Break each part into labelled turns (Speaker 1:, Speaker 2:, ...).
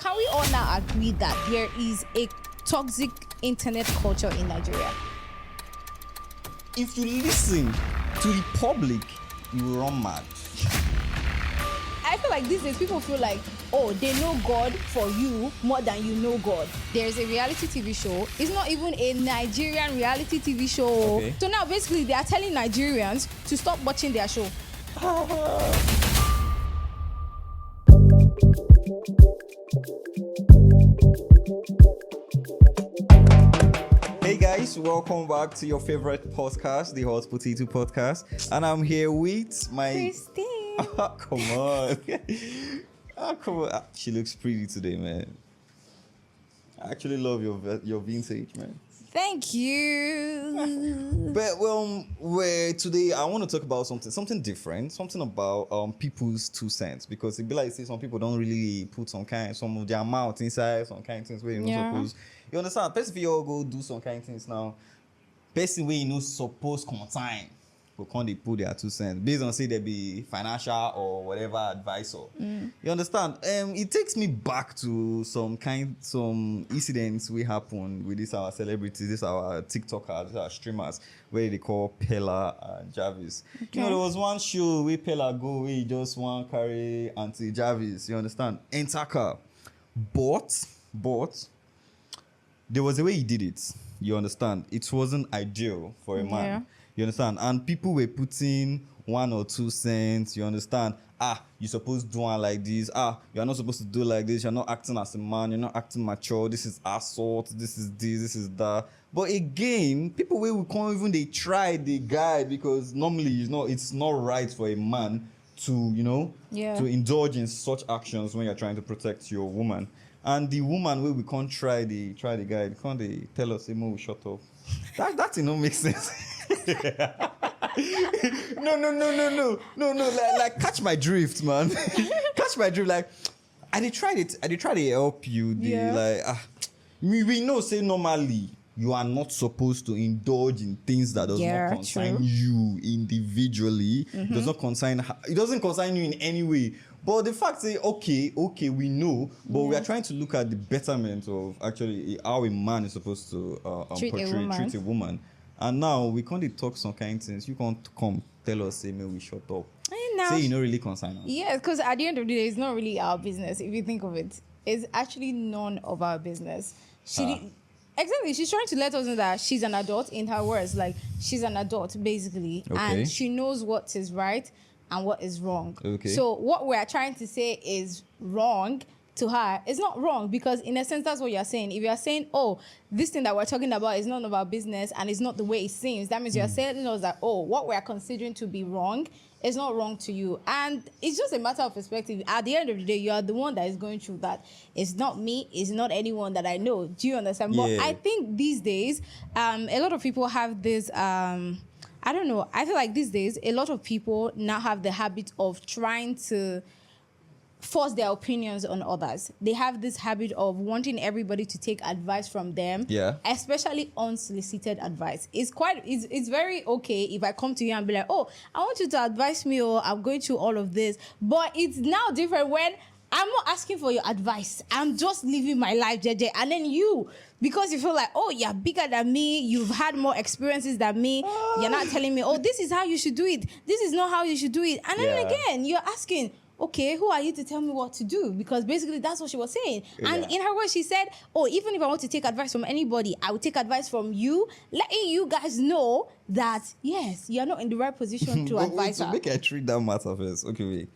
Speaker 1: can we all now agree that there is a toxic internet culture in Nigeria?
Speaker 2: If you listen to the public, you will run mad.
Speaker 1: I feel like these days people feel like, oh, they know God for you more than you know God. There's a reality TV show. It's not even a Nigerian reality TV show.
Speaker 2: Okay.
Speaker 1: So now basically they are telling Nigerians to stop watching their show.
Speaker 2: Hey guys, welcome back to your favorite podcast, the Hotpotato Podcast. And I'm here with my...
Speaker 1: Christine.
Speaker 2: Come on. Come on. She looks pretty today, man. I actually love your vintage, man.
Speaker 1: Thank you.
Speaker 2: But today I want to talk about something different, something about people's 2 cents, because it be like say some people don't really put some of their mouth inside some kind of things where you not supposed. You understand? Person if you all go do some kind of things now, person where you know supposed consign, but can't they put their 2 cents based on say they be financial or whatever advice or you understand? It takes me back to some incidents we happen with this our celebrities, this our TikTokers, this our streamers, where they call Pella and Jarvis. Okay. You know, there was one show where Pella go where he just want carry Auntie Jarvis, you understand? Enter car. But there was a way he did it. You understand? It wasn't ideal for a man.
Speaker 1: Yeah.
Speaker 2: You understand? And people were putting 1 or 2 cents. You understand? You're supposed to do one like this. You're not supposed to do like this. You're not acting as a man. You're not acting mature. This is assault. This is this. This is that. But again, people will come even they try the guide, because normally it's not right for a man to to indulge in such actions when you're trying to protect your woman. And the woman where we can't try the guide, can't they tell us, we shut up? That don't make sense. No. Like catch my drift, man. Catch my drift. Like I did try to help you. We know say normally you are not supposed to indulge in things that does not concern you individually. It doesn't concern you in any way. But the fact is, okay, we know, but we are trying to look at the betterment of actually how a man is supposed to treat a woman. And now we can't talk some kind of things. You can't come tell us, say, we shut up. Say you not really concerned us.
Speaker 1: Yeah, because at the end of the day, it's not really our business. If you think of it, it's actually none of our business. Exactly. She's trying to let us know that she's an adult, in her words. Like, she's an adult, basically. Okay. And she knows what is right and what is wrong. Okay. So what we're trying to say is wrong to her. It's not wrong, because in a sense, that's what you're saying. If you're saying, oh, this thing that we're talking about is none of our business and it's not the way it seems, that means you're saying us that, oh, what we're considering to be wrong is not wrong to you. And it's just a matter of perspective. At the end of the day, you are the one that is going through that. It's not me. It's not anyone that I know. Do you understand? Yeah. But I think these days, a lot of people have this... I don't know. I feel like these days, a lot of people now have the habit of trying to force their opinions on others. They have this habit of wanting everybody to take advice from them, especially unsolicited advice. It's very okay if I come to you and be like, oh, I want you to advise me, or I'm going through all of this. But it's now different when I'm not asking for your advice. I'm just living my life, JJ. And then you, because you feel like, oh, you're bigger than me, you've had more experiences than me, you're not telling me, oh, this is how you should do it. This is not how you should do it. And then again, you're asking, okay, who are you to tell me what to do? Because basically that's what she was saying. Yeah. And in her words, she said, oh, even if I want to take advice from anybody, I would take advice from you, letting you guys know that, yes, you're not in the right position to advise her.
Speaker 2: Make I treat that matter first. Okay, wait.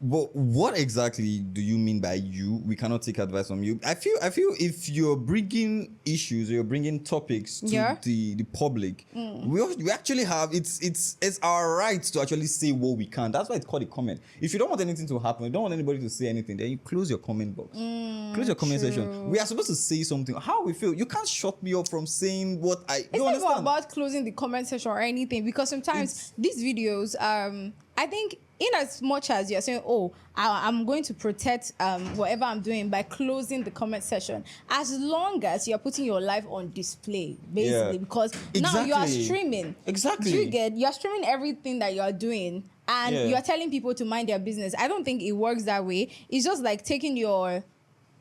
Speaker 2: But what exactly do you mean by you? We cannot take advice from you. I feel if you're bringing issues or you're bringing topics to the public, we actually have it's our right to actually say what we can. That's why it's called a comment. If you don't want anything to happen, you don't want anybody to say anything, then you close your comment box. Close your comment section. We are supposed to say something. How we feel. You can't shut me up from saying what I.
Speaker 1: It's not even about closing the comment section or anything, because sometimes these videos, I think, in as much as you're saying, oh, I'm going to protect whatever I'm doing by closing the comment section, as long as you're putting your life on display, basically, because now you are streaming.
Speaker 2: Exactly.
Speaker 1: You're streaming everything that you're doing, and you're telling people to mind their business. I don't think it works that way. It's just like taking your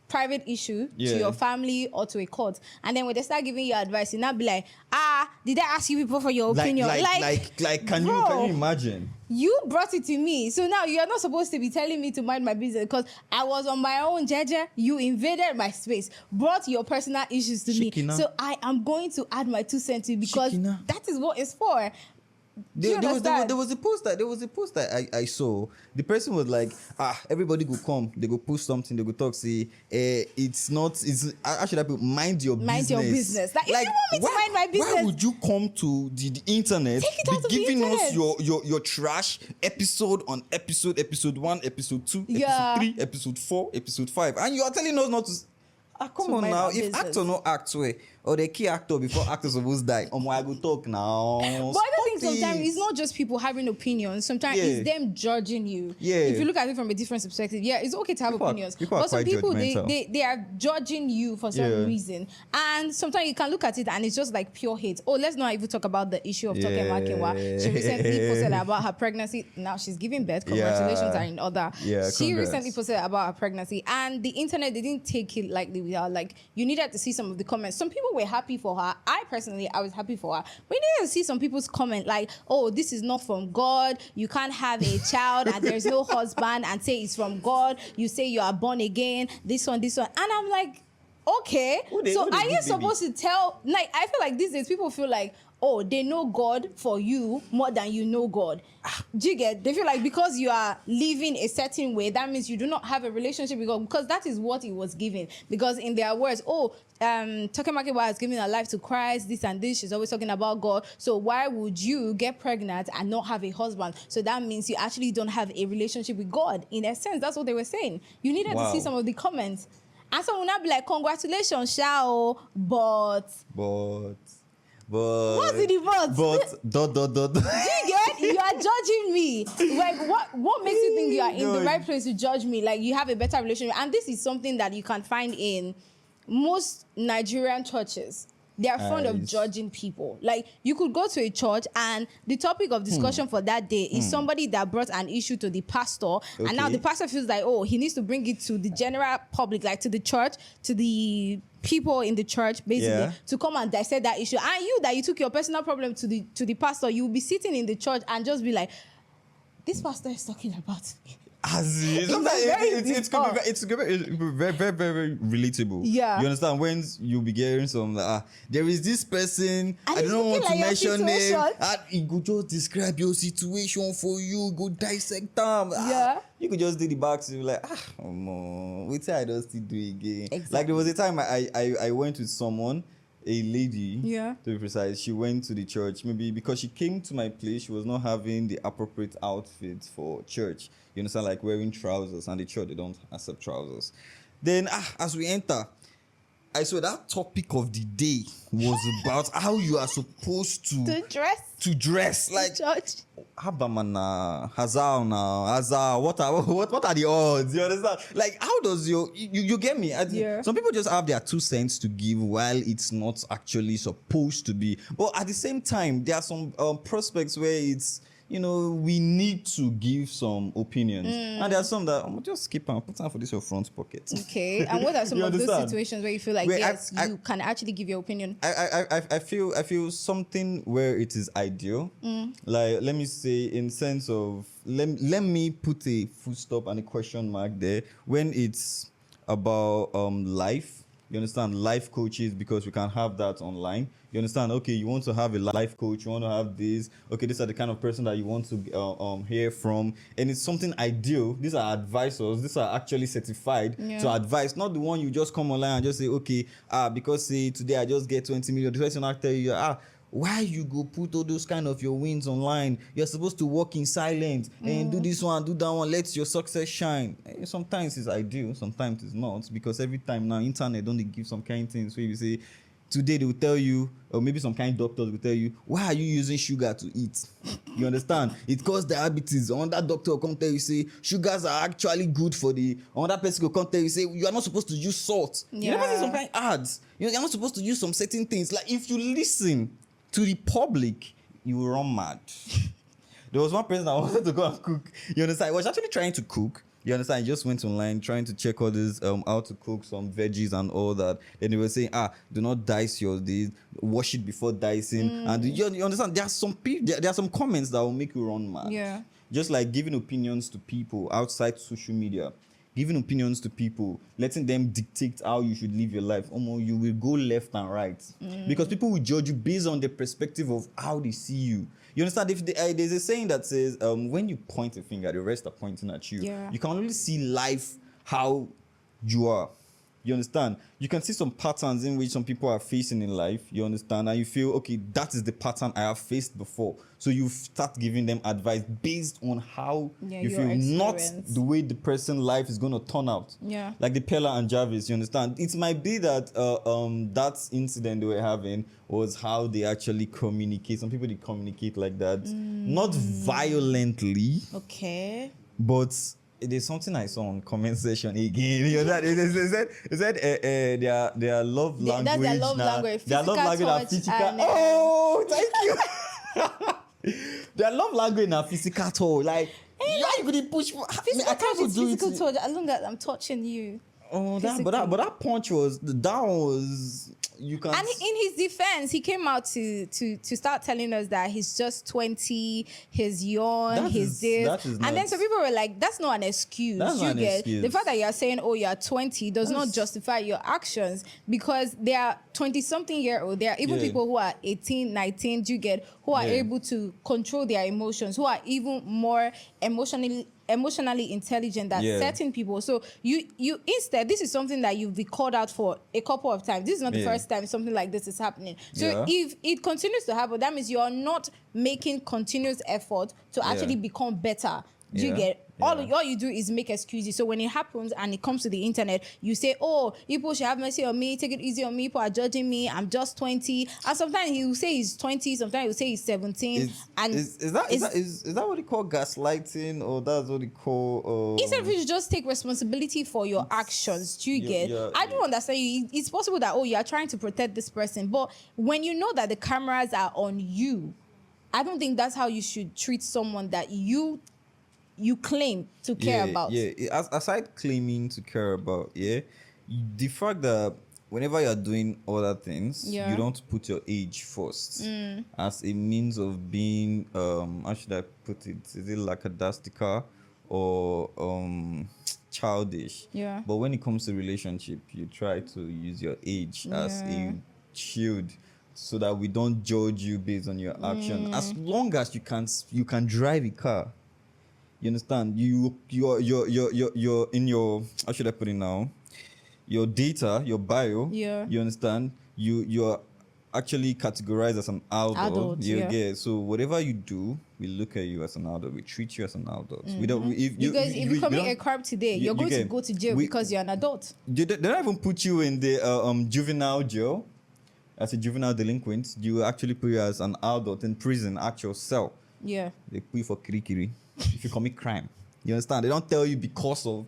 Speaker 1: private issue
Speaker 2: Yeah.
Speaker 1: to your family or to a court, and then when they start giving you advice, you now be like, did I ask you people for your opinion?
Speaker 2: Like, can you imagine?
Speaker 1: You brought it to me, so now you are not supposed to be telling me to mind my business because I was on my own, Jeje. You invaded my space, brought your personal issues to me, so I am going to add my 2 cents to you because that is what it's for.
Speaker 2: There was a post that I saw. The person was like, everybody go come, they go post something, they go talk, say, how should I put, mind your business.
Speaker 1: Like, if you want me to mind my business,
Speaker 2: why would you come to the internet,
Speaker 1: take it out of
Speaker 2: giving
Speaker 1: the
Speaker 2: us your trash episode 1, episode 2, episode 3, episode 4, episode 5, and you are telling us not to. Come on now. If actor no act way, or the key actor before actors supposed die, I go talk now.
Speaker 1: But I think sometimes it's not just people having opinions. Sometimes it's them judging you.
Speaker 2: Yeah.
Speaker 1: If you look at it from a different perspective, it's okay to have opinions. But some people they are judging you for some reason. And sometimes you can look at it and it's just like pure hate. Oh, let's not even talk about the issue of Toke Makinwa. She recently posted about her pregnancy. Now she's giving birth. Congratulations are in order.
Speaker 2: Yeah,
Speaker 1: she recently posted about her pregnancy, and the internet, they didn't take it lightly with her. Like, you needed to see some of the comments. Some people were happy for her. I was happy for her. We needed to see some people's comment like, oh, this is not from God. You can't have a child and there's no husband and say it's from God. You say you are born again. This one. And I'm like, okay. So are you supposed to tell? Like, I feel like these days people feel like, oh, they know God for you more than you know God. Do you get? They feel like because you are living a certain way, that means you do not have a relationship with God, because that is what he was giving. Because in their words, Toke Makinwa is giving her life to Christ, this and this. She's always talking about God. So why would you get pregnant and not have a husband? So that means you actually don't have a relationship with God. In a sense, that's what they were saying. You needed to see some of the comments. And so when I be like, congratulations, Shao, but what's in the but? Do you get? You are judging me. Like, what makes you think you are in the right place to judge me? Like, you have a better relationship. And this is something that you can find in most Nigerian churches. They are fond of judging people. Like, you could go to a church and the topic of discussion for that day is somebody that brought an issue to the pastor. And now the pastor feels like, oh, he needs to bring it to the general public, like to the church, to the people in the church, basically, to come and dissect that issue. And you took your personal problem to the pastor, you'll be sitting in the church and just be like, this pastor is talking about me.
Speaker 2: It's very, very, very relatable.
Speaker 1: Yeah.
Speaker 2: You understand? When you'll be hearing some, there is this person, I don't want to mention name, and he could just describe your situation for you, go dissect them. You could just do the back to like, wait till I don't still do it again. Exactly. Like, there was a time I went with someone, a lady, to be precise. She went to the church, maybe because she came to my place, she was not having the appropriate outfit for church. You understand, like wearing trousers, and the church, they don't accept trousers. Then, as we enter, I saw that topic of the day was about how you are supposed to dress. Like,
Speaker 1: church.
Speaker 2: Hazal now. What are the odds? You understand? Like, how does you get me? Some people just have their 2 cents to give while it's not actually supposed to be. But at the same time, there are some prospects where it's, we need to give some opinions. And there are some that I'm just skip and put time for this your front pocket.
Speaker 1: Okay. And what are some of those situations where you feel like, you can actually give your opinion?
Speaker 2: I feel something where it is ideal. Like, let me say, in sense of, let me put a full stop and a question mark there when it's about life. You understand? Life coaches, because we can have that online. You understand? Okay, you want to have a life coach, you want to have this. Okay, these are the kind of person that you want to hear from. And it's something ideal. These are advisors. These are actually certified to advise. Not the one you just come online and just say, okay, because today I just get 20 million. The person will tell you, why you go put all those kind of your wins online? You're supposed to walk in silence and do this one, do that one, let your success shine. Sometimes it's ideal, sometimes it's not, because every time now internet don't they give some kind of things where you say, today they will tell you, or maybe some kind of doctors will tell you, why are you using sugar to eat? You understand? It causes diabetes. Another doctor will come tell you, say, sugars are actually good for another person will come tell you, say, you are not supposed to use salt. You never see some kind of ads. You're not supposed to use some certain things. Like, if you listen to the public, you will run mad. There was one person that wanted to go and cook. You understand? I was actually trying to cook. You understand? I just went online trying to check all this how to cook some veggies and all that. Then they were saying, do not dice your this, wash it before dicing. And you understand? There are some people, there are some comments that will make you run mad.
Speaker 1: Yeah.
Speaker 2: Just like giving opinions to people outside social media. Giving opinions to people, letting them dictate how you should live your life. You will go left and right. Because people will judge you based on the perspective of how they see you. You understand? If there's a saying that says, when you point a finger, the rest are pointing at you.
Speaker 1: Yeah.
Speaker 2: You can only see life how you are. You understand? You can see some patterns in which some people are facing in life. You understand? And you feel, okay, that is the pattern I have faced before. So you start giving them advice based on how you feel, not the way the person's life is going to turn out.
Speaker 1: Yeah.
Speaker 2: Like the Pella and Jarvis, you understand? It might be that that incident they were having was how they actually communicate. Some people, they communicate like that. Not violently.
Speaker 1: Okay.
Speaker 2: But there's something I saw on comment section again. You know that it said their love language.
Speaker 1: That's their love language.
Speaker 2: Their love language are physical. Oh, thank you. Their love language are physical touch. Like, why you gonna push?
Speaker 1: Physical touch is physical touch. As long as I'm touching you.
Speaker 2: Oh, but that punch was you can.
Speaker 1: And in his defense, he came out to start telling us that he's just 20, he's young, he's this. And then some people were like, that's not an excuse.
Speaker 2: That's not an excuse.
Speaker 1: The fact that you're saying, oh, you're 20 does not justify your actions, because they are 20-something year old. There are even people who are 18, 19, who are able to control their emotions, who are even more emotionally intelligent than certain people. So you instead, this is something that you've been called out for a couple of times. This is not the first time something like this is happening. So if it continues to happen, that means you're not making continuous effort to actually become better. Do you get? All you do is make excuses. So when it happens and it comes to the internet, you say, oh, people should have mercy on me, take it easy on me, people are judging me, I'm just 20. And sometimes he will say he's 20, sometimes he will say he's 17.
Speaker 2: Is that what they call gaslighting, or that's what they call
Speaker 1: instead of you just take responsibility for your actions? Do you get? I don't understand you. It's possible that, oh, you are trying to protect this person, but when you know that the cameras are on you, I don't think that's how you should treat someone that you claim to care about.
Speaker 2: Aside claiming to care about, the fact that whenever you're doing other things, you don't put your age first as a means of being, how should I put it? Is it lackadaisical or childish?
Speaker 1: Yeah.
Speaker 2: But when it comes to relationship, you try to use your age as a shield, so that we don't judge you based on your action. As long as you can drive a car. You understand? You're in your, how should I put it now? Your data, your bio.
Speaker 1: Yeah.
Speaker 2: You understand? You're actually categorized as an adult. So whatever you do, we look at you as an adult. We treat you as an adult.
Speaker 1: If you commit a crime today, you're going to go to jail because you're an adult.
Speaker 2: They don't even put you in the juvenile jail as a juvenile delinquent. You actually put you as an adult in prison at your cell.
Speaker 1: Yeah.
Speaker 2: They put you for kirikiri if you commit crime. You understand? They don't tell you because of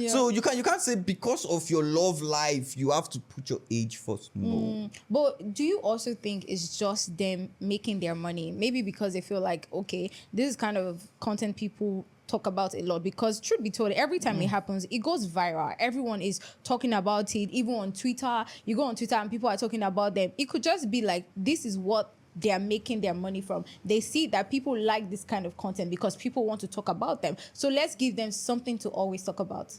Speaker 2: so you can't say because of your love life you have to put your age first. No.
Speaker 1: But do you also think it's just them making their money? Maybe because they feel like, okay, this is kind of content people talk about a lot, because truth be told, every time it happens, it goes viral. Everyone is talking about it. Even on Twitter, you go on Twitter and people are talking about them. It could just be like, this is what they are making their money from. They see that people like this kind of content because people want to talk about them. So let's give them something to always talk about.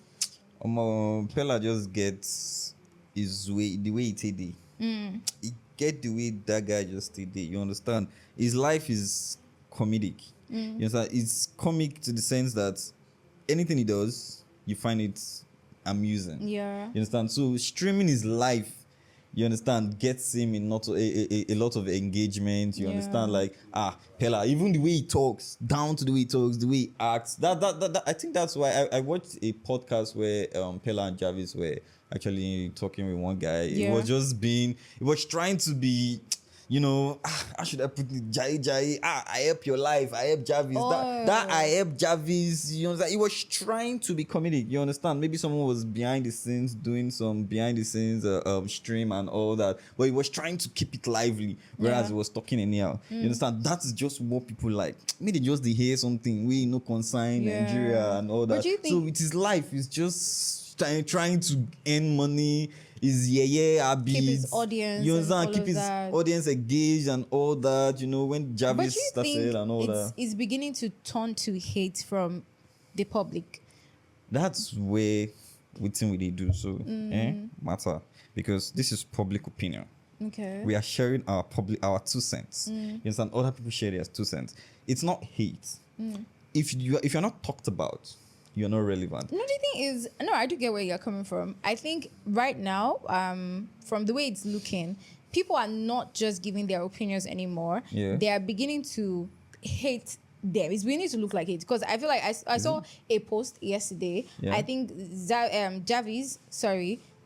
Speaker 2: Pella just gets the way it did. He get the way that guy just did. You understand? His life is comedic. You understand? It's comic to the sense that anything he does, you find it amusing.
Speaker 1: Yeah.
Speaker 2: You understand? So streaming his life, you understand, gets him in a lot of engagement. You understand, like Pella, even the way he talks, down to the way he talks, the way he acts. That I think that's why I watched a podcast where Pella and Jarvis were actually talking with one guy. It was trying to be, how should I put it? Jai, I help your life. I help Jarvis.
Speaker 1: Oh.
Speaker 2: That I help Jarvis. You understand? He was trying to be comedic. You understand? Maybe someone was behind the scenes doing some behind the scenes stream and all that, but he was trying to keep it lively, whereas he was talking anyhow. You understand? That's just what people like. Maybe just they hear something we no concern Nigeria and all that.
Speaker 1: But do you think-
Speaker 2: so with his life, he's just trying to earn money. Is habits.
Speaker 1: Keep his audience.
Speaker 2: You understand?
Speaker 1: And all
Speaker 2: Keep
Speaker 1: of
Speaker 2: his
Speaker 1: that.
Speaker 2: audience engaged and all that. When
Speaker 1: But
Speaker 2: Jarvis
Speaker 1: you
Speaker 2: started
Speaker 1: think
Speaker 2: and all that.
Speaker 1: it's beginning to turn to hate from the public?
Speaker 2: That's where we think we do so matter, because this is public opinion.
Speaker 1: Okay.
Speaker 2: We are sharing our 2 cents. You understand? Other people share their 2 cents. It's not hate. If you're not talked about, you're not relevant.
Speaker 1: No, the thing is, no, I do get where you're coming from. I think right now, from the way it's looking, people are not just giving their opinions anymore.
Speaker 2: Yeah.
Speaker 1: They are beginning to hate them. It's beginning to look like it, because I feel like I saw a post yesterday.
Speaker 2: Yeah.
Speaker 1: I think Jarvis,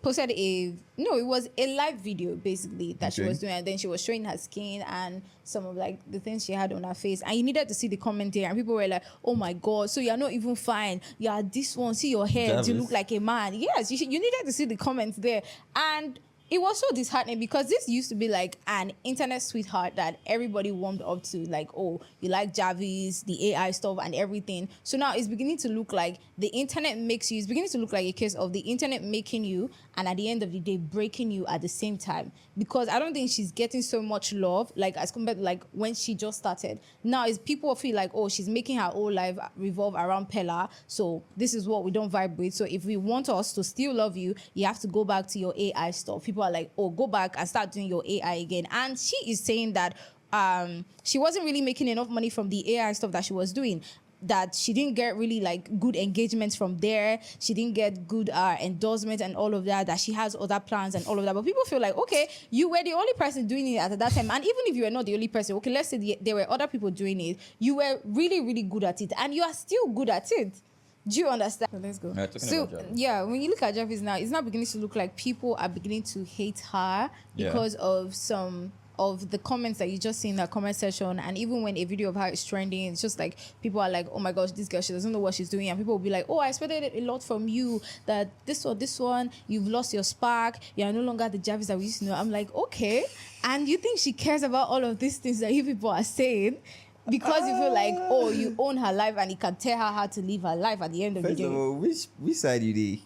Speaker 1: posted it was a live video basically that she was doing, and then she was showing her skin and some of like the things she had on her face, and you needed to see the commentary, and people were like, oh my god, so you're not even fine, you're this one, see your hair,
Speaker 2: Jarvis.
Speaker 1: you look like a man. Yes, you needed to see the comments there. And it was so disheartening, because this used to be like an internet sweetheart that everybody warmed up to, like, oh, you like Jarvis, the AI stuff and everything. So now it's beginning to look like the internet makes you, it's beginning to look like a case of the internet making you, and at the end of the day breaking you at the same time. Because I don't think she's getting so much love, like as compared to like when she just started. Now is people feel like, oh, she's making her whole life revolve around Pella, so this is what we don't vibe with. So if we want us to still love you, you have to go back to your AI stuff. People are like, oh, go back and start doing your AI again. And she is saying that she wasn't really making enough money from the AI stuff that she was doing, that she didn't get really like good engagements from there, she didn't get good endorsement and all of that she has other plans and all of that. But people feel like, okay, you were the only person doing it at that time, and even if you were not the only person, okay, let's say there were other people doing it, you were really, really good at it, and you are still good at it. Do you understand? So let's go. So when you look at Jarvis now, it's now beginning to look like people are beginning to hate her because of some of the comments that you just see in that comment section. And even when a video of her is trending, it's just like people are like, oh my gosh, this girl, she doesn't know what she's doing. And people will be like, oh, I expected a lot from you, that this or this one, you've lost your spark, you're no longer the Jarvis that we used to know. I'm like, okay. And you think she cares about all of these things that you people are saying because you feel like, oh, you own her life and you can tell her how to live her life at the end of the day?
Speaker 2: First of all, which side you dey?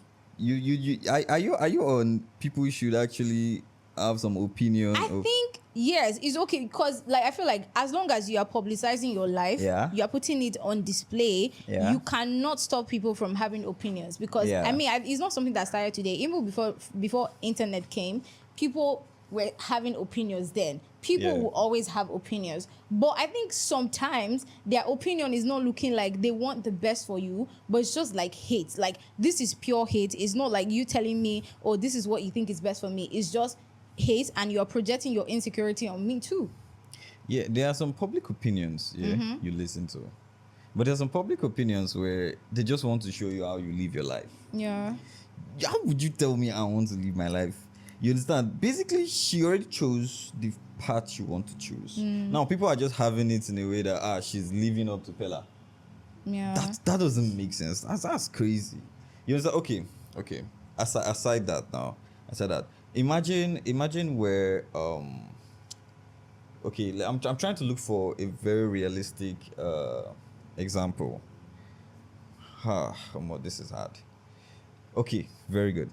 Speaker 2: Are you on people should actually have some opinion?
Speaker 1: I think yes, it's okay, because like I feel like as long as you are publicizing your life, you are putting it on display, you cannot stop people from having opinions. Because I mean, it's not something that started today. Even before internet came, people were having opinions then. People will always have opinions. But I think sometimes their opinion is not looking like they want the best for you, but it's just like hate. Like, this is pure hate. It's not like you telling me, oh, this is what you think is best for me. It's just hate, and you're projecting your insecurity on me too.
Speaker 2: Yeah, there are some public opinions you listen to. But there's some public opinions where they just want to show you how you live your life.
Speaker 1: Yeah.
Speaker 2: How would you tell me I want to live my life? You understand? Basically, she already chose the path she wants to choose. Now, people are just having it in a way that, she's living up to Pella.
Speaker 1: Yeah.
Speaker 2: That doesn't make sense. That's crazy. You understand? Okay. Aside that, imagine where, okay, I'm trying to look for a very realistic example. This is hard. Okay, very good.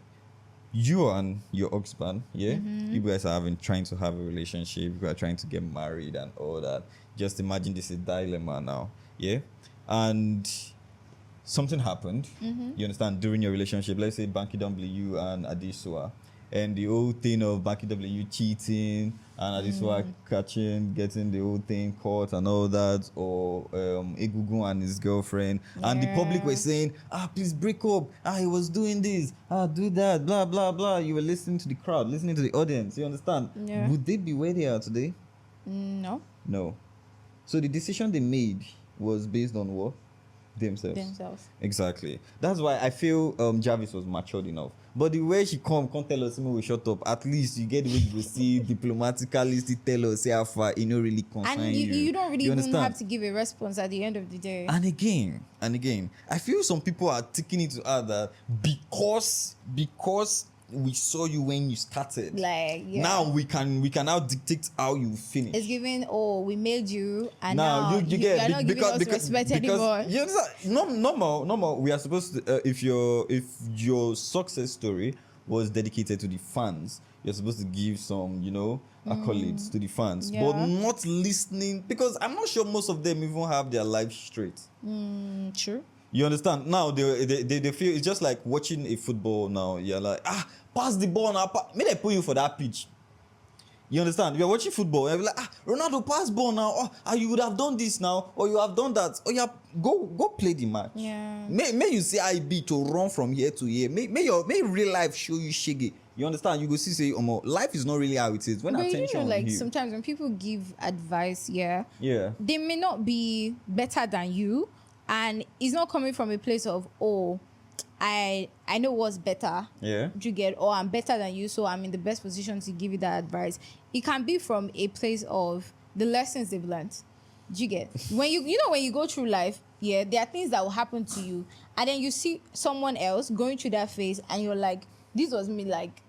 Speaker 2: You and your husband, you guys are trying to have a relationship, you are trying to get married and all that. Just imagine this is a dilemma now, and something happened, you understand, during your relationship. Let's say Banky W and Adesua, and the whole thing of Banky W cheating and Adesua getting the whole thing caught and all that, or Egungun and his girlfriend, and the public were saying, please break up, he was doing this, do that, blah blah blah. You were listening to the crowd, listening to the audience, you understand? Would they be where they are today?
Speaker 1: No.
Speaker 2: So the decision they made was based on what?
Speaker 1: themselves.
Speaker 2: Exactly. That's why I feel Jarvis was matured enough. But the way she can't tell us we shut up, at least you get the way to see diplomatically still tell us say how far it no really concern
Speaker 1: And you don't really even
Speaker 2: understand?
Speaker 1: have to give a response at the end of the day.
Speaker 2: And again, I feel some people are taking it to add that because we saw you when you started.
Speaker 1: Like, yeah.
Speaker 2: Now we can now dictate how you finish.
Speaker 1: It's given, we made you, and
Speaker 2: now you get
Speaker 1: you're not giving us respect anymore.
Speaker 2: You understand? Normal. We are supposed to if your success story was dedicated to the fans, you're supposed to give some accolades to the fans,
Speaker 1: Yeah.
Speaker 2: but not listening, because I'm not sure most of them even have their life straight.
Speaker 1: True.
Speaker 2: You understand? Now they feel it's just like watching a football now. You're like, pass the ball now. May they put you for that pitch? You understand? You're watching football and you're like, Ronaldo, pass ball now. You would have done this now, or you have done that. Or go play the match.
Speaker 1: Yeah.
Speaker 2: May you say IB to run from here to here. May real life show you shaggy. You understand? You go see say, life is not really how it is. When
Speaker 1: But
Speaker 2: attention
Speaker 1: like
Speaker 2: on you.
Speaker 1: sometimes when people give advice,
Speaker 2: Yeah.
Speaker 1: they may not be better than you. And it's not coming from a place of, I know what's better.
Speaker 2: Yeah.
Speaker 1: Do you get? Or I'm better than you, so I'm in the best position to give you that advice. It can be from a place of the lessons they've learned. Do you get? When when you go through life, there are things that will happen to you, and then you see someone else going through that phase, and you're like, this was me like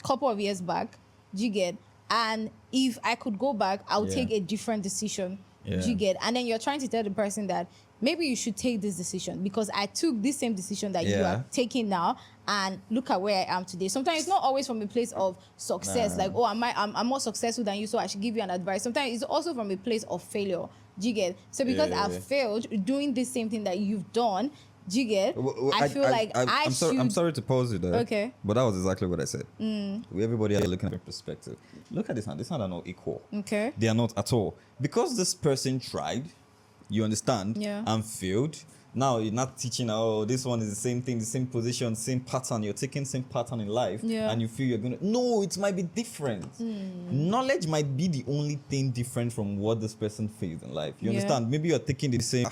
Speaker 1: a couple of years back. Do you get? And if I could go back, I would take a different decision.
Speaker 2: Yeah.
Speaker 1: Do you get? And then you're trying to tell the person that maybe you should take this decision because I took this same decision that you are taking now, and look at where I am today. Sometimes it's not always from a place of success, like, I'm more successful than you, so I should give you an advice. Sometimes it's also from a place of failure. Do you get? So because I've failed doing the same thing that you've done, do you get? I feel like
Speaker 2: I'm sorry to pause you there.
Speaker 1: Okay.
Speaker 2: But that was exactly what I said. Everybody are looking at their perspective. Look at this hand. This hand are not equal.
Speaker 1: Okay.
Speaker 2: They are not at all. Because this person tried, you understand, and failed. Now you're not teaching, this one is the same thing, the same position, same pattern. You're taking same pattern in life, and you feel you're going to... No, it might be different. Knowledge might be the only thing different from what this person faced in life. You understand? Maybe you're taking the same...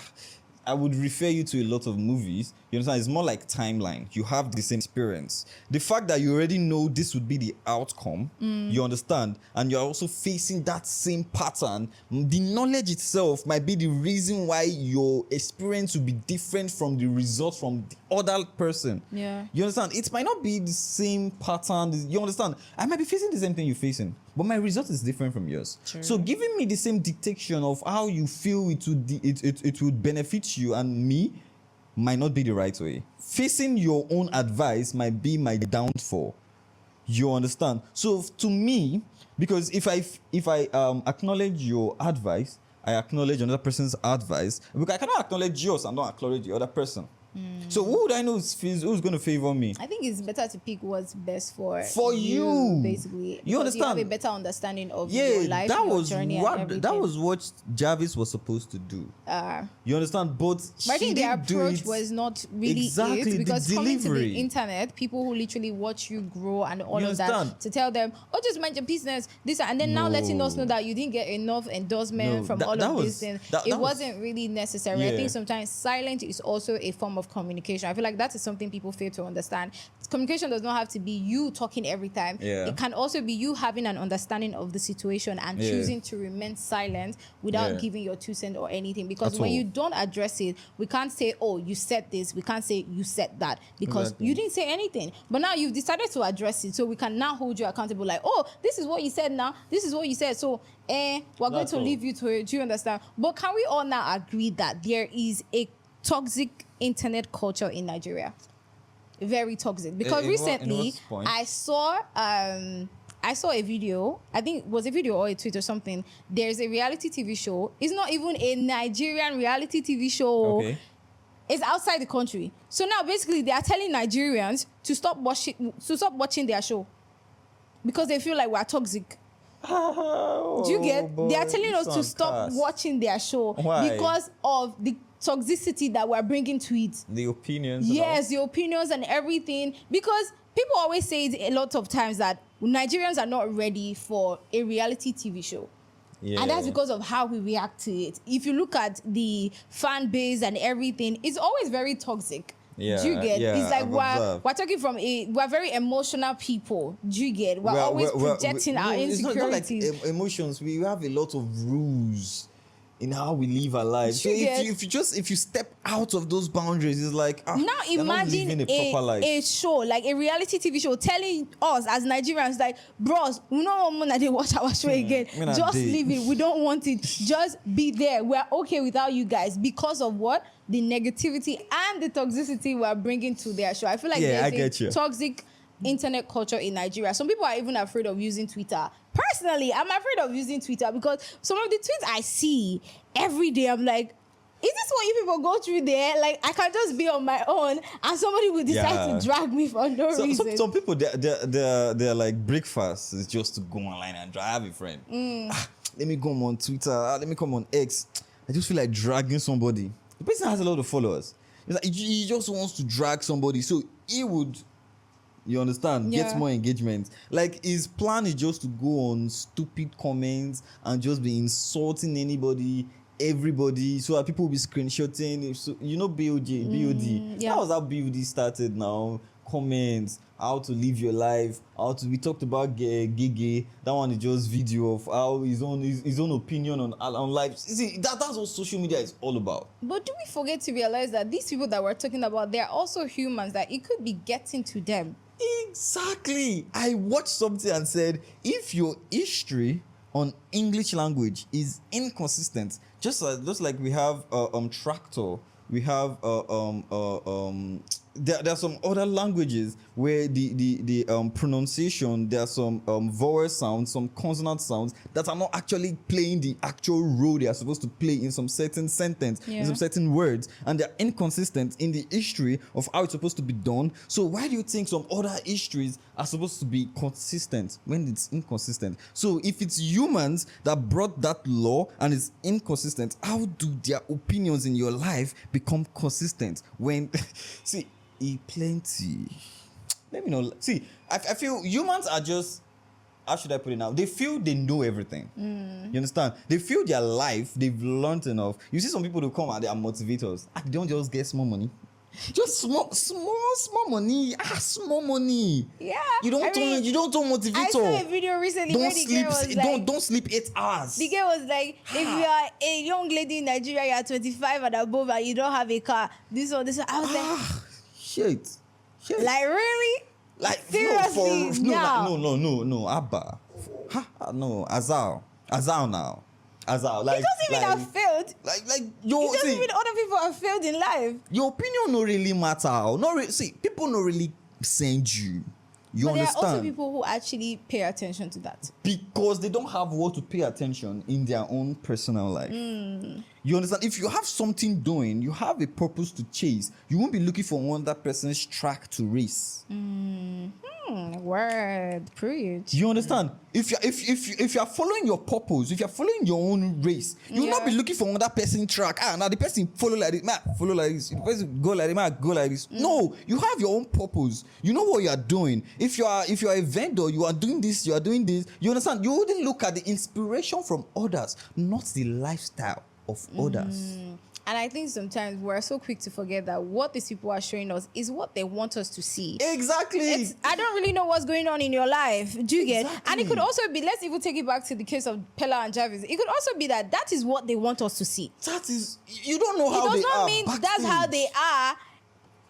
Speaker 2: I would refer you to a lot of movies. You understand? It's more like timeline. You have the same experience. The fact that you already know this would be the outcome, you understand, and you're also facing that same pattern, the knowledge itself might be the reason why your experience will be different from the result from the other person.
Speaker 1: Yeah.
Speaker 2: You understand? It might not be the same pattern. You understand? I might be facing the same thing you're facing, but my result is different from yours.
Speaker 1: True.
Speaker 2: So giving me the same dictation of how you feel it would benefit you and me might not be the right way. Facing your own advice might be my downfall. You understand? So to me, because if I acknowledge your advice, I acknowledge another person's advice, because I cannot acknowledge yours and not acknowledge the other person. So who would I know who's going to favor me?
Speaker 1: I think it's better to pick what's best for
Speaker 2: you,
Speaker 1: basically.
Speaker 2: You understand?
Speaker 1: You have a better understanding of your life, your journey, and everything.
Speaker 2: That was what Jarvis was supposed to do. You understand? But
Speaker 1: I think the approach was not really
Speaker 2: exactly
Speaker 1: it, because coming to
Speaker 2: delivery.
Speaker 1: the internet, people who literally watch you grow and all
Speaker 2: You
Speaker 1: of
Speaker 2: understand?
Speaker 1: that, to tell them, just mind your business, this, and then now letting us know that you didn't get enough endorsement from all of these things. It wasn't really necessary. I think sometimes silence is also a form of communication. I feel like that is something people fail to understand. Communication does not have to be you talking every time. It can also be you having an understanding of the situation and choosing to remain silent without giving your 2 cents or anything. Because when you don't address it, we can't say, you said this. We can't say you said that, because you didn't say anything. But now you've decided to address it, so we can now hold you accountable. Like, this is what you said now. This is what you said. So we're going to leave you to it. Do you understand? But can we all now agree that there is a toxic internet culture in Nigeria? Very toxic. Because recently I saw a video, I think it was a video or a tweet or something. There's a reality TV show. It's not even a Nigerian reality TV show.
Speaker 2: Okay.
Speaker 1: It's outside the country. So now basically they are telling Nigerians to stop watching their show because they feel like we're toxic. Do you get? They are telling us to stop watching their show.
Speaker 2: Why?
Speaker 1: Because of the toxicity that we're bringing to it.
Speaker 2: The opinions.
Speaker 1: Yes, the opinions and everything. Because people always say it a lot of times that Nigerians are not ready for a reality TV show.
Speaker 2: Yeah.
Speaker 1: And that's because of how we react to it. If you look at the fan base and everything, it's always very toxic.
Speaker 2: Yeah,
Speaker 1: Do you get?
Speaker 2: yeah,
Speaker 1: It's like
Speaker 2: I've
Speaker 1: we're
Speaker 2: observed.
Speaker 1: talking from we're very emotional people. Do you get? We're always projecting our
Speaker 2: it's
Speaker 1: insecurities.
Speaker 2: not like emotions. We have a lot of rules in how we live our lives. So
Speaker 1: You get?
Speaker 2: if you step out of those boundaries, it's like
Speaker 1: Now
Speaker 2: you're not
Speaker 1: imagine
Speaker 2: living a proper life.
Speaker 1: a show, like a reality TV show, telling us as Nigerians, like, bros, we don't want to watch our show again.
Speaker 2: me not
Speaker 1: Just
Speaker 2: dey.
Speaker 1: leave it. We don't want it. Just be there. We're okay without you guys because of what? The negativity and the toxicity we're bringing to their show. I feel like
Speaker 2: Yeah, I
Speaker 1: there's
Speaker 2: get you.
Speaker 1: a toxic internet culture in Nigeria. Some people are even afraid of using Twitter. Personally, I'm afraid of using Twitter because some of the tweets I see every day, I'm like, is this what you people go through there? Like, I can just be on my own and somebody will decide to drag me for no reason.
Speaker 2: Some people, they're like breakfast is just to go online and drag. I have a friend. Let me come on Twitter. Let me come on X. I just feel like dragging somebody. The person has a lot of followers. It's like he just wants to drag somebody, so he would. You understand?
Speaker 1: Yeah.
Speaker 2: Gets more engagement. Like his plan is just to go on stupid comments and just be insulting anybody, everybody, so that people will be screenshotting. So, BOD.
Speaker 1: Yeah.
Speaker 2: That was how BOD started. Now comments, how to live your life, we talked about Gege. That one is just video of how his own opinion on life. See, that's what social media is all about.
Speaker 1: But do we forget to realize that these people that we're talking about, they're also humans, that it could be getting to them.
Speaker 2: Exactly. I watched something and said, if your history on English language is inconsistent, just like we have tractor, we have there are some other languages where the pronunciation, there are some vowel sounds, some consonant sounds that are not actually playing the actual role they are supposed to play in some certain sentence, in some certain words, and they're inconsistent in the history of how it's supposed to be done. So why do you think some other histories are supposed to be consistent when it's inconsistent? So if it's humans that brought that law and it's inconsistent, how do their opinions in your life become consistent when see plenty? Let me know. See, I feel humans are just, how should I put it now? They feel they know everything. You understand? They feel their life, they've learned enough. You see some people who come and they are motivators. They don't just get small money. Just small money. Small money.
Speaker 1: Yeah.
Speaker 2: You don't turn motivator.
Speaker 1: I saw a video recently where the girl was like,
Speaker 2: don't sleep 8 hours.
Speaker 1: the girl was like, if you are a young lady in Nigeria, you are 25 and above and you don't have a car, this one. I was like,
Speaker 2: Shit.
Speaker 1: like, really?
Speaker 2: Like,
Speaker 1: Seriously,
Speaker 2: no, Abba. No, Azal now. Azal, like,
Speaker 1: It doesn't mean I've failed. It doesn't mean other people have failed in life.
Speaker 2: your opinion no really matter. See, people no really send you. You
Speaker 1: But there are
Speaker 2: understand?
Speaker 1: also people who actually pay attention to that.
Speaker 2: Because they don't have what to pay attention in their own personal life. You understand? If you have something doing, you have a purpose to chase, you won't be looking for one that person's track to race.
Speaker 1: Word, preach.
Speaker 2: You understand? If you are following your purpose, if you are following your own race, you will not be looking for another person track. Now the person follow like this, follow like this. The person go like this, go like this. No, you have your own purpose. You know what you are doing. If you are a vendor, you are doing this, you are doing this. You understand? You wouldn't look at the inspiration from others, not the lifestyle of others.
Speaker 1: And I think sometimes we're so quick to forget that what these people are showing us is what they want us to see.
Speaker 2: Exactly.
Speaker 1: I don't really know what's going on in your life. Do you get? And it could also be, let's even take it back to the case of Pella and Jarvis. It could also be that is what they want us to see.
Speaker 2: That is, you don't know how they are.
Speaker 1: It does not mean that's how they are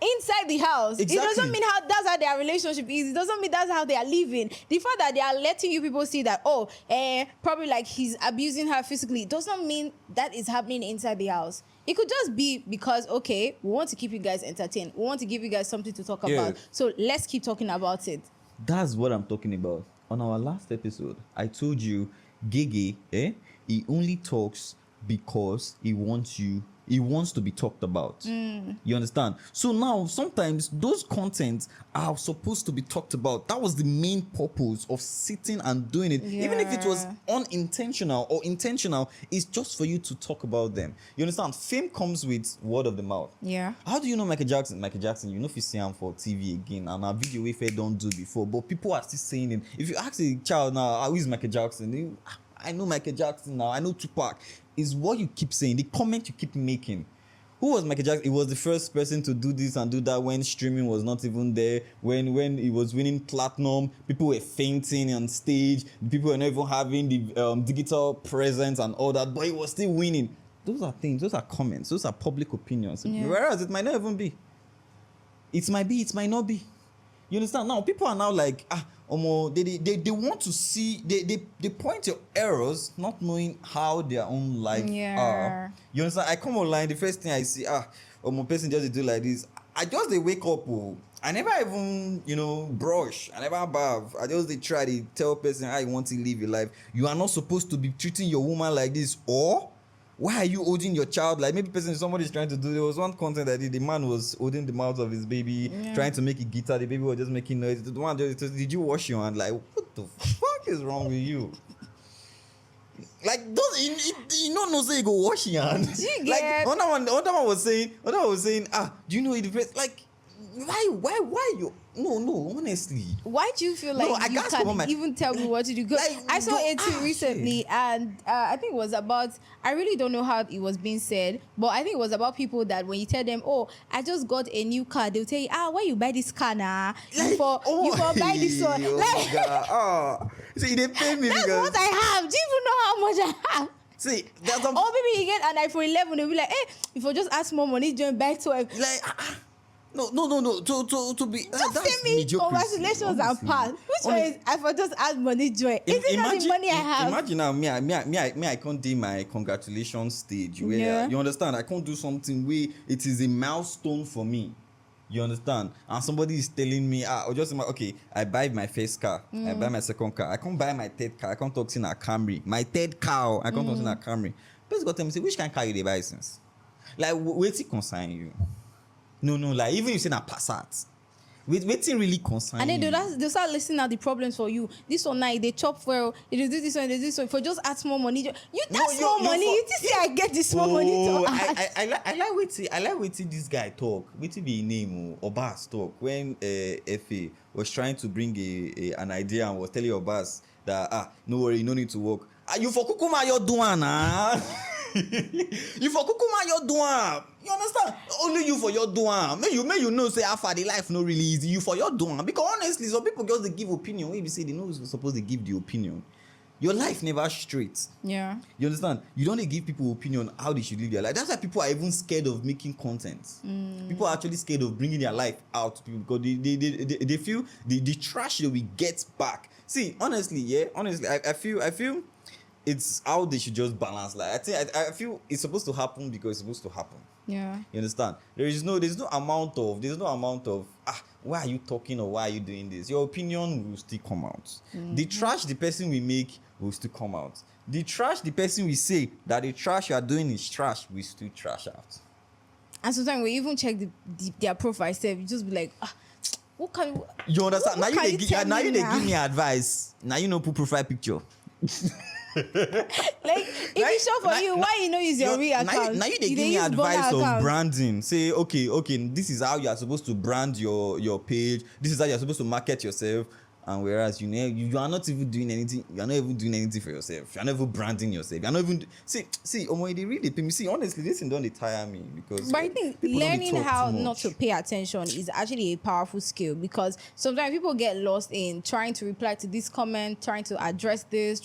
Speaker 1: inside the house.
Speaker 2: Exactly.
Speaker 1: It doesn't mean that's how their relationship is. It doesn't mean that's how they are living. The fact that they are letting you people see that, probably like he's abusing her physically, does not mean that is happening inside the house. It could just be because, okay, we want to keep you guys entertained. We want to give you guys something to talk about. So let's keep talking about it.
Speaker 2: That's what I'm talking about. On our last episode, I told you, Gege, he only talks because he wants to be talked about. You understand? So now, sometimes those contents are supposed to be talked about. That was the main purpose of sitting and doing it.
Speaker 1: Yeah.
Speaker 2: Even if it was unintentional or intentional, it's just for you to talk about them. You understand? Fame comes with word of the mouth.
Speaker 1: Yeah.
Speaker 2: How do you know Michael Jackson? Michael Jackson, you know if you see him for TV again, and a video if they don't do before, but people are still saying it. If you ask a child now, who is Michael Jackson? I know Michael Jackson now. I know Tupac. Is what you keep saying. The comment you keep making. Who was Michael Jackson? He was the first person to do this and do that when streaming was not even there. When he was winning platinum, people were fainting on stage. People were not even having the digital presence and all that, but he was still winning. Those are things. Those are comments. Those are public opinions. Yeah. Whereas it might not even be. It might be. It might not be. You understand? Now people are now like, they want to see. They point your errors, not knowing how their own life are. You understand? I come online, the first thing I see, person just do like this. I just they wake up. I never even brush. I never bath. I just they try to tell person how you want to live your life. You are not supposed to be treating your woman like this, or why are you holding your child? Like maybe somebody's trying to do. There was one content I did. The man was holding the mouth of his baby, trying to make a guitar. The baby was just making noise. The one just, did you wash your hand? Like, what the fuck is wrong with you? Like, you don't know say you go wash your hand. Like, another one was saying, do you know it? Like, why you? No, honestly.
Speaker 1: Why do you feel like you can't even tell me what to do? Because I saw a tweet recently, and I think it was about, I really don't know how it was being said, but I think it was about people that when you tell them, oh, I just got a new car, they'll tell you, why you buy this car now? You for buy this one.
Speaker 2: See, they pay me
Speaker 1: that's
Speaker 2: because...
Speaker 1: what I have. Do you even know how much I have?
Speaker 2: See, that's
Speaker 1: or maybe you get an iPhone 11, they'll be like, hey, if you just ask more money, join buy 12.
Speaker 2: Like, No. To be
Speaker 1: just send me congratulations and pass. Which one is I for just add money joy? Is it not the money I have?
Speaker 2: Imagine now, me, I can't do my congratulations stage where you understand. I can't do something where it is a milestone for me. You understand? And somebody is telling me, okay, I buy my first car, I buy my second car, I can't buy my third car, I can't talk in a Camry. My third car, I can't talk in a Camry. Person got tell me, say, which kind of car you dey buy since? Like, wait till concern you. No, like even you say na Passat. Waiting really concern.
Speaker 1: And then they'll start listing out the problems for you. This one night they chop well. You do this one, they do this one. For just add small money, small money. You just say I get this small money to add.
Speaker 2: I like waiting this guy talk. Waiting be name or Obas talk when FA was trying to bring an idea and was telling Obas that no worry, no need to work. You for kukuma you're doing you for kukuma you're doing. You understand? Only you for your doing. May you know say after the life no really easy. You for your doing. Because honestly, some people just they give opinion. When you say they know you're supposed to give the opinion. Your life never straight.
Speaker 1: Yeah.
Speaker 2: You understand? You don't give people opinion how they should live their life. That's why people are even scared of making content. People are actually scared of bringing their life out to people because they feel the trash that we get back. See, honestly, I feel it's how they should just balance. Like I feel it's supposed to happen because it's supposed to happen.
Speaker 1: Yeah.
Speaker 2: You understand? There's no amount of why are you talking or why are you doing this? Your opinion will still come out. The trash the person we make will still come out. The trash the person we say that the trash you are doing is trash will still trash out. And
Speaker 1: sometimes we even check their profile self, you just be like, what can
Speaker 2: you understand? Now you give me advice. Now you know put profile picture.
Speaker 1: Like if it's sure for you, why you know use your real account?
Speaker 2: Now you give me advice of branding. Say okay, this is how you are supposed to brand your page. This is how you are supposed to market yourself. And whereas you are not even doing anything, you are not even doing anything for yourself. You are not even branding yourself. You are not even see. They really pay me. See, honestly, this thing don't tire me because.
Speaker 1: But I think learning how not to pay attention is actually a powerful skill because sometimes people get lost in trying to reply to this comment, trying to address this.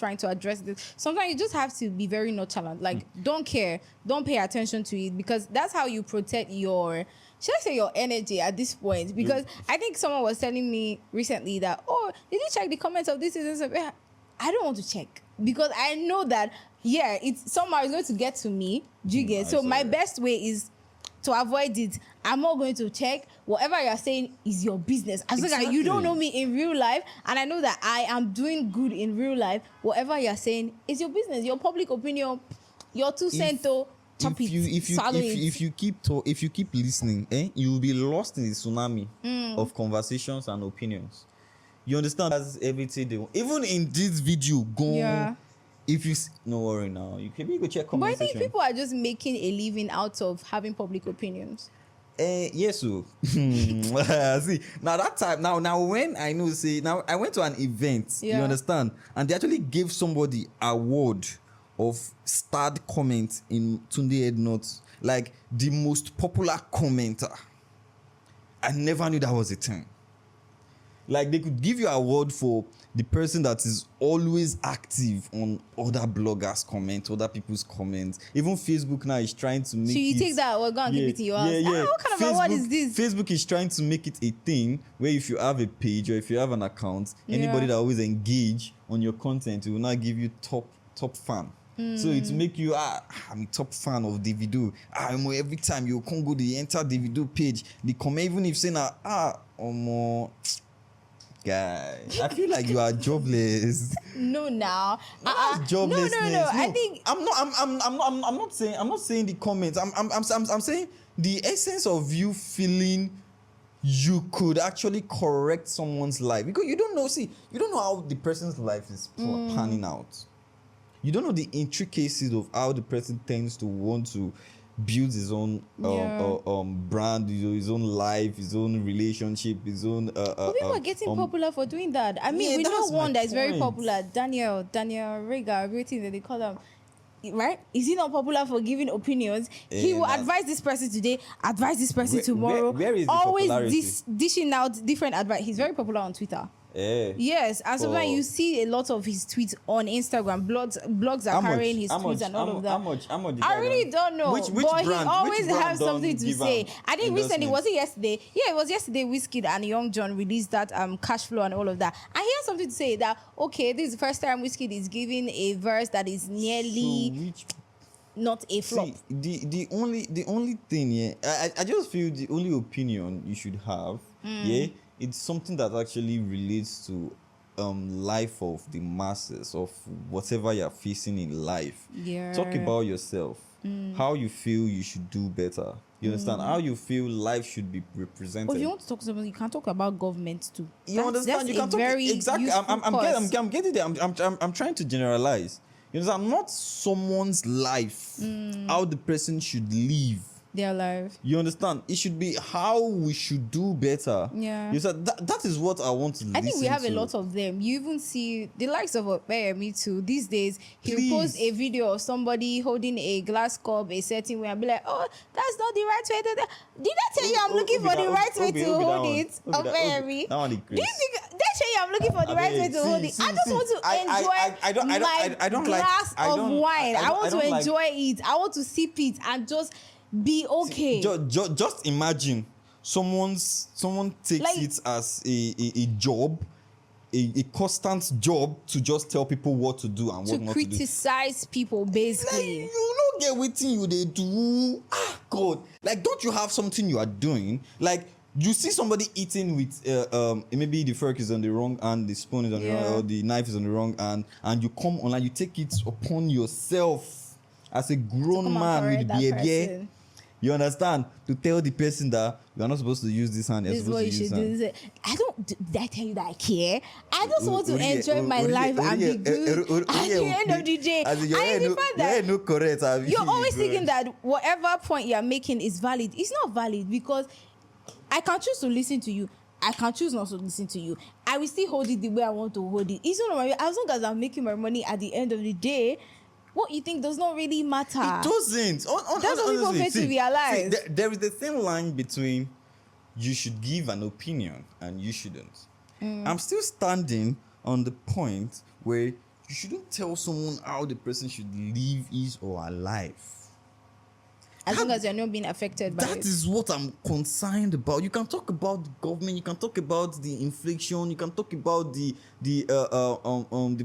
Speaker 1: Sometimes you just have to be very nonchalant. Like don't care, don't pay attention to it because that's how you protect your. Should I say your energy at this point? Because I think someone was telling me recently that, did you check the comments of this? I don't want to check because I know that, it's somehow it's going to get to me. Do you get? So my best way is to avoid it. I'm not going to check. Whatever you're saying is your business. As long as you don't know me in real life and I know that I am doing good in real life, whatever you're saying is your business, your public opinion, your 2 cents. If
Speaker 2: you keep listening, you will be lost in the tsunami of conversations and opinions. You understand? That's everything they want. Even in this video, go. If you no worry now, you can go check comment section.
Speaker 1: But I think people are just making a living out of having public opinions.
Speaker 2: Yes, so see now that time now when I know say now I went to an event, you understand, and they actually gave somebody award of starred comment in Tunde Head Notes, like the most popular commenter. I never knew that was a thing. Like they could give you an award for the person that is always active on other bloggers' comments, other people's comments. Even Facebook now is trying to make.
Speaker 1: So you take that or go and give it to your house. What kind of award is this?
Speaker 2: Facebook is trying to make it a thing where if you have a page or if you have an account, anybody that always engage on your content, it will not give you top fan. So it make you I'm a top fan of Davido. Every time you can go the enter Davido page, the comment even if saying guy, I feel like you are jobless.
Speaker 1: No, now.
Speaker 2: Joblessness.
Speaker 1: No. I think
Speaker 2: I'm not saying the comments. I'm saying the essence of you feeling you could actually correct someone's life, because you don't know how the person's life is panning out. You don't know the intricacies of how the person tends to want to build his own brand, his own life, his own relationship, his own.
Speaker 1: People are getting popular for doing that. I mean, we know one that is very popular, Daniel Rega, everything that they call him. Right? Is he not popular for giving opinions? He will advise this person today, advise this person tomorrow.
Speaker 2: Where is the
Speaker 1: always
Speaker 2: popularity?
Speaker 1: Dishing out different advice. He's very popular on Twitter. Yes, and sometimes you see a lot of his tweets on Instagram. Blogs are carrying his tweets and all of that.
Speaker 2: How much
Speaker 1: I really don't know.
Speaker 2: Which
Speaker 1: but
Speaker 2: brand,
Speaker 1: he always has something to say. I think recently, was it yesterday? Yeah, it was yesterday. Wizkid and Young John released that cash flow and all of that. And he has something to say that, okay, this is the first time Wizkid is giving a verse that is nearly not a flop.
Speaker 2: See, the only thing, I just feel the only opinion you should have, it's something that actually relates to life of the masses, of whatever you're facing in life. Talk about yourself, how you feel you should do better. You understand? How you feel life should be represented.
Speaker 1: But if you want to talk to someone, you can talk about government too.
Speaker 2: You understand? You can talk exactly. I'm getting there. I'm trying to generalize. You understand? Not someone's life, how the person should live
Speaker 1: their life.
Speaker 2: You understand? It should be how we should do better. You said that is what I want to listen to.
Speaker 1: I think we have a lot of them. You even see the likes of Me Too. These days, he'll post a video of somebody holding a glass cup a certain way and be like, oh, that's not the right way to do. Did I tell you I'm looking for the right way to hold it? Do you think they tell you I'm looking for the right way to hold it? I just want to enjoy my glass of wine. I want to enjoy it. I want to sip it and just be okay.
Speaker 2: Just imagine someone takes it as a job, a constant job to just tell people what to do and what not to do.
Speaker 1: To criticize people, basically.
Speaker 2: Like, you don't get what you they do. God, like, don't you have something you are doing? Like, you see somebody eating with maybe the fork is on the wrong hand, the spoon is on the wrong, or the knife is on the wrong hand, and you come online, you take it upon yourself as a grown man with behavior. You understand? To tell the person that you are not supposed to use this hand.
Speaker 1: This is what you should do. Did I tell you that I care? I just want to enjoy my life and be good. At the end of the day, you're always thinking that whatever point you're making is valid. It's not valid, because I can choose to listen to you. I can choose not to listen to you. I will still hold it the way I want to hold it. It's not my way. As long as I'm making my money at the end of the day, what you think does not really matter.
Speaker 2: It doesn't.
Speaker 1: That's what people fail to realize.
Speaker 2: There is a thin line between you should give an opinion and you shouldn't. I'm still standing on the point where you shouldn't tell someone how the person should live his or her life.
Speaker 1: As long as you're not being affected by it.
Speaker 2: That is what I'm concerned about. You can talk about the government, you can talk about the inflation, you can talk about the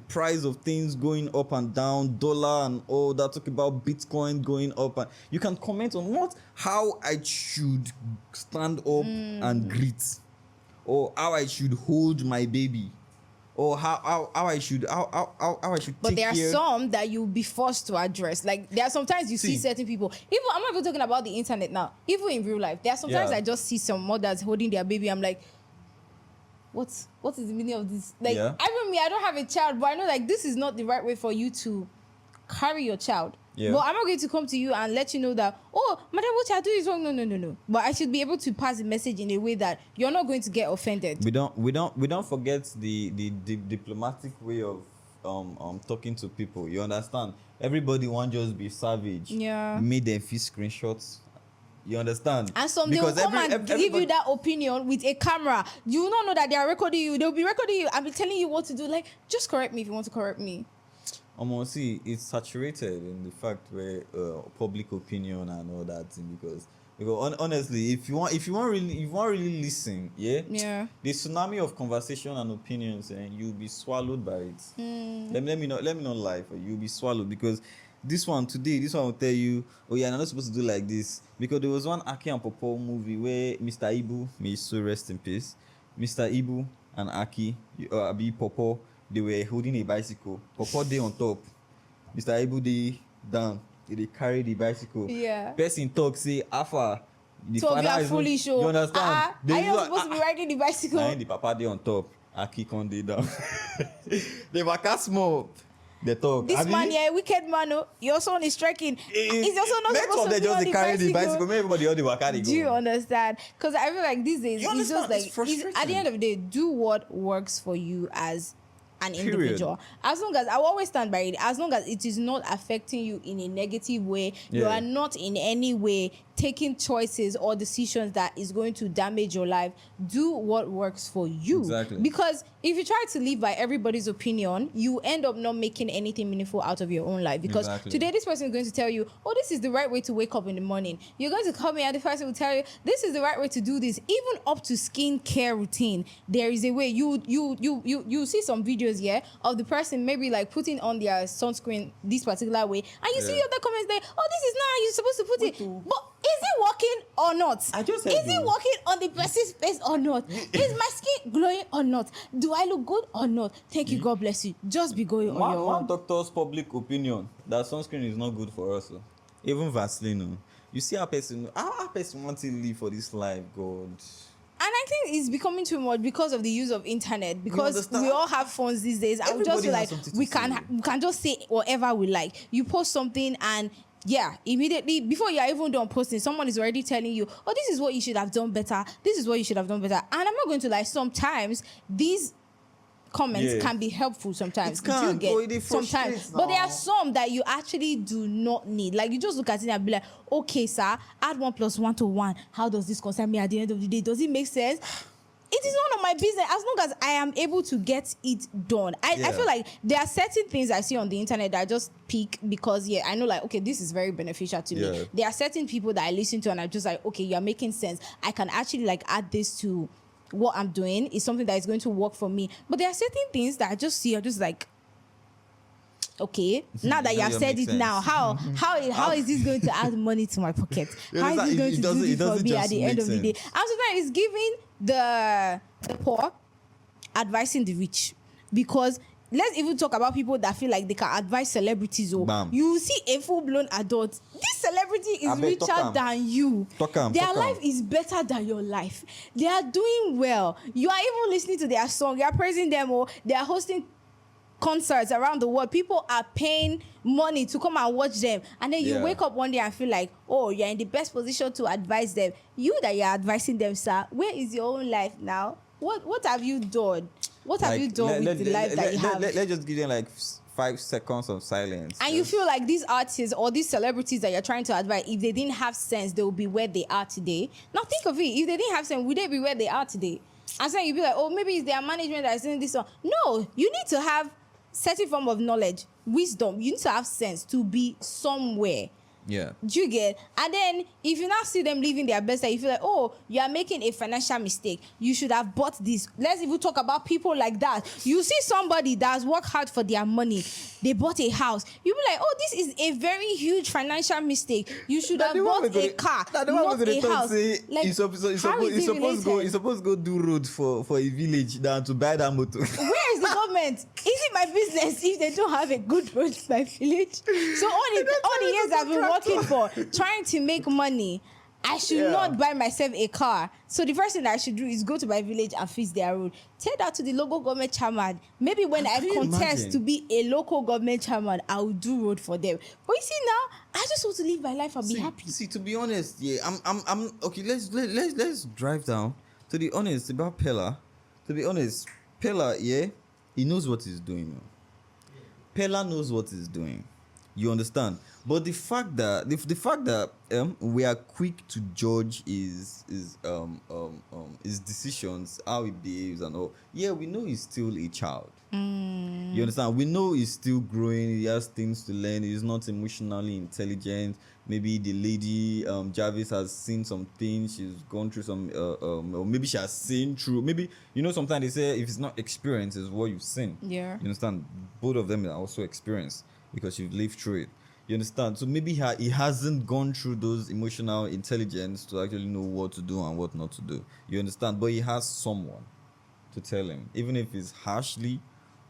Speaker 2: price of things going up and down, dollar and all that, talk about Bitcoin going up, and you can comment on how I should stand up and greet, or how I should hold my baby, or how I should
Speaker 1: but
Speaker 2: take
Speaker 1: there are
Speaker 2: care.
Speaker 1: some that you'll be forced to address. Like, there are sometimes you see certain people, even I'm not even talking about the internet now, even in real life, there are sometimes I just see some mothers holding their baby. I'm like, what is the meaning of this? Like, I don't have a child, but I know, like, this is not the right way for you to carry your child.
Speaker 2: Yeah.
Speaker 1: But I'm not going to come to you and let you know that, oh, madam, what you do is wrong. No. But I should be able to pass the message in a way that you're not going to get offended.
Speaker 2: We don't forget the diplomatic way of talking to people. You understand? Everybody won't just be savage.
Speaker 1: Yeah.
Speaker 2: Made them feel screenshots. You understand?
Speaker 1: And some they will come and give you that opinion with a camera. You will not know that they are recording you. They'll be recording you and be telling you what to do. Like, just correct me if you want to correct me.
Speaker 2: See, it's saturated in the fact where public opinion and all that thing, because honestly, if you want really listen, the tsunami of conversation and opinions, and you'll be swallowed by it. Let me not lie for you. You'll be swallowed, because this one will tell you, oh yeah, I'm not supposed to do like this, because there was one Aki and Popo movie where Mr. Ibu, may his soul rest in peace, Mr. Ibu and Aki, Abi Popo, they were holding a bicycle. Popo day on top, Mr. Ibu day down. They carry the bicycle.
Speaker 1: Yeah.
Speaker 2: Person talk say, Alpha.
Speaker 1: So you are foolish.
Speaker 2: You understand?
Speaker 1: Are you supposed to be riding the bicycle?
Speaker 2: And the papa day on top, Aki on day down. They were cast small. They talk.
Speaker 1: This man, a wicked man. Oh, your son is striking. Is your son not supposed to be on the
Speaker 2: carry
Speaker 1: bicycle?
Speaker 2: the bicycle. Maybe everybody on the wakari.
Speaker 1: Do you understand? Because I feel like these days, it's just like, at the end of the day, do what works for you as an individual. As long as I will always stand by it, as long as it is not affecting you in a negative way, you are not in any way taking choices or decisions that is going to damage your life. Do what works for you.
Speaker 2: Exactly.
Speaker 1: Because if you try to live by everybody's opinion, you end up not making anything meaningful out of your own life. Because today this person is going to tell you, oh, this is the right way to wake up in the morning. You're going to come in and the person will tell you, this is the right way to do this. Even up to skincare routine, there is a way. You see some videos here of the person maybe like putting on their sunscreen this particular way, and you see other comments there, oh, this is not how you're supposed to put it. But is it working or not?
Speaker 2: I just
Speaker 1: is it working on the person's face or not? Is my skin glowing or not? Do I look good or not? Thank you, God bless you. Just be going on your own.
Speaker 2: One doctor's public opinion that sunscreen is not good for us. Even Vaseline. You see how person wants to live for this life, God.
Speaker 1: And I think it's becoming too much because of the use of internet. Because we all have phones these days. I would just feel like we can just say whatever we like. You post something and immediately before you're even done posting, someone is already telling you, oh, this is what you should have done better. This is what you should have done better. And I'm not going to lie, sometimes these comments can be helpful sometimes. Sometimes. But there are some that you actually do not need. Like, you just look at it and be like, okay, sir, add 1 + 1 to 1. How does this concern me at the end of the day? Does it make sense? It is none of my business as long as I am able to get it done. I feel like there are certain things I see on the internet that I just pick because, I know like, okay, this is very beneficial to me. There are certain people that I listen to and I'm just like, okay, you're making sense. I can actually like add this to what I'm doing. It's something that is going to work for me. But there are certain things that I just see, I'm just like, okay, now that you have said it now, how is this going to add money to my pocket? How is this going to do this for me at the end of the day? And sometimes it's giving the poor advising the rich. Because let's even talk about people that feel like they can advise celebrities. You see a full-blown adult. This celebrity is richer than you. Their life is better than your life. They are doing well. You are even listening to their song. You are praising them. They are hosting concerts around the world. People are paying money to come and watch them, and then you wake up one day and feel like, oh, you're in the best position to advise them. You that you're advising them, sir, where is your own life now? What have you done? What have you done with the life that you have?
Speaker 2: Let's just give them like 5 seconds of silence.
Speaker 1: And you feel like these artists or these celebrities that you're trying to advise, if they didn't have sense, they would be where they are today. Now think of it. If they didn't have sense, would they be where they are today? And saying you'd be like, oh, maybe it's their management that is doing this one. No, you need to have certain form of knowledge, wisdom. You need to have sense to be somewhere.
Speaker 2: Yeah.
Speaker 1: Do you get? And then if you now see them living their best life, you feel like, oh, you are making a financial mistake. You should have bought this. Let's even talk about people like that. You see somebody that has worked hard for their money. They bought a house. You be like, oh, this is a very huge financial mistake. You should have bought a car, not a house. Like,
Speaker 2: you're supposed to go do road for a village than to buy that motor.
Speaker 1: Where is the government? Is it my business if they don't have a good road in my village? So all the years I've been working for, trying to make money, I should not buy myself a car. So the first thing that I should do is go to my village and fix their road. Tell that to the local government chairman. Maybe when I contest to be a local government chairman, I will do road for them. But you see now, I just want to live my life and be happy.
Speaker 2: See, to be honest, I'm okay. Let's drive down. To be honest about Pella. To be honest, Pella, he knows what he's doing. Pella knows what he's doing. You understand? But the fact that we are quick to judge his decisions, how he behaves and all. Yeah, we know he's still a child. You understand? We know he's still growing. He has things to learn. He's not emotionally intelligent. Maybe the lady Jarvis has seen some things. She's gone through some or maybe she has seen through. Maybe sometimes they say if it's not experience, it's what you've seen.
Speaker 1: Yeah.
Speaker 2: You understand? Both of them are also experience because you've lived through it. You understand? So maybe he hasn't gone through those emotional intelligence to actually know what to do and what not to do. You understand? But he has someone to tell him, even if it's harshly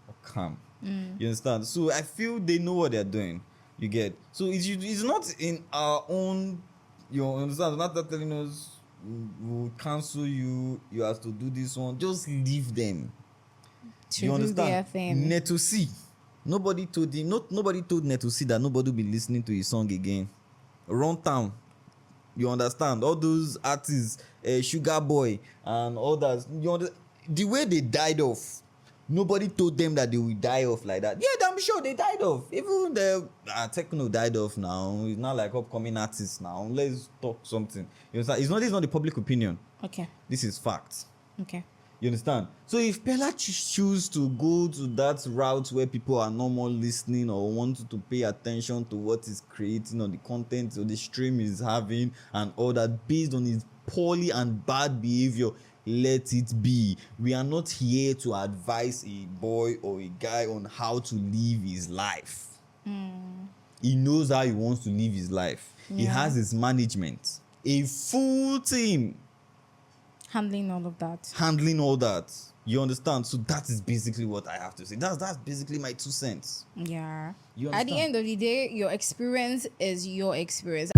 Speaker 2: or calm. You understand? So I feel they know what they're doing. You get? So it's not in our own. You understand? It's not that telling us we'll cancel you. You have to do this one. Just leave them.
Speaker 1: You understand? Their thing.
Speaker 2: Netosi. Nobody told him. Nobody told Netosi that nobody will be listening to his song again. Run town. You understand? All those artists, Sugar Boy and all that. The way they died off. Nobody told them that they will die off like that. Yeah, I'm sure they died off. Even the Techno died off now. It's not like upcoming artists now. Let's talk something. You understand? This is not the public opinion.
Speaker 1: Okay.
Speaker 2: This is fact.
Speaker 1: Okay.
Speaker 2: You understand? So if Pella choose to go to that route where people are no more listening or want to pay attention to what he's creating or the content or the stream is having and all that based on his poorly and bad behavior, let it be. We are not here to advise a boy or a guy on how to live his life. He knows how he wants to live his life. Yeah. He has his management, a full team.
Speaker 1: Handling all that.
Speaker 2: You understand? So that is basically what I have to say. That's basically my 2 cents.
Speaker 1: Yeah. At the end of the day, your experience is your experience.